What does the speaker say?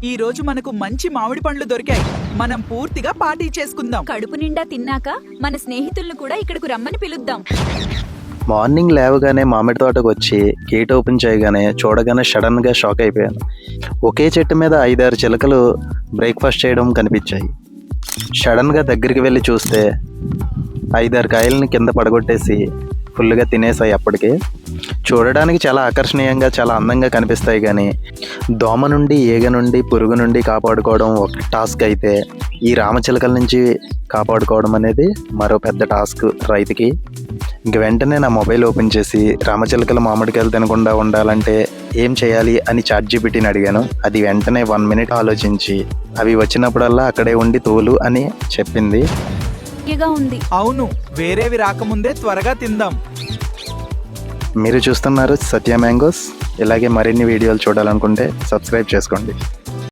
ఈ రోజు మనకు మంచి మామిడి పండ్లు దొరికాయి. మనం పూర్తిగా పార్టీ చేసుకుందాం. కడుపు నిండా తిన్నాక మన స్నేహితులను కూడా ఇక్కడకు రమ్మని పిలుద్దాం. మార్నింగ్ లేవగానే మామిడి తోటకు వచ్చి గేట్ ఓపెన్ చేయగానే చూడగానే సడన్గా షాక్ అయిపోయాను. ఒకే చెట్టు మీద 5-6 చిలకలు బ్రేక్ఫాస్ట్ చేయడం కనిపించాయి. సడన్గా దగ్గరికి వెళ్ళి చూస్తే 5-6 కాయలని కింద పడగొట్టేసి ఫుల్గా తినేసాయి. అప్పటికే చూడడానికి చాలా ఆకర్షణీయంగా చాలా అందంగా కనిపిస్తాయి, కానీ దోమ నుండి, ఈగ నుండి, పురుగు నుండి కాపాడుకోవడం ఒక టాస్క్ అయితే ఈ రామచిలకల నుంచి కాపాడుకోవడం అనేది మరో పెద్ద టాస్క్ రైతుకి. ఇంక వెంటనే నా మొబైల్ ఓపెన్ చేసి రామచిలకలు మామిడికాయలు తినకుండా ఉండాలంటే ఏం చేయాలి అని ChatGPTని అడిగాను. అది వెంటనే 1 మినిట్ ఆలోచించి అవి వచ్చినప్పుడల్లా అక్కడే ఉండి తోలు అని చెప్పింది. ఉంది. అవును, వేరేవి రాకముందే త్వరగా తిందాం. మీరు చూస్తున్నారు సత్య మ్యాంగోస్. ఇలాగే మరిన్ని వీడియోలు చూడాలనుకుంటే సబ్స్క్రైబ్ చేసుకోండి.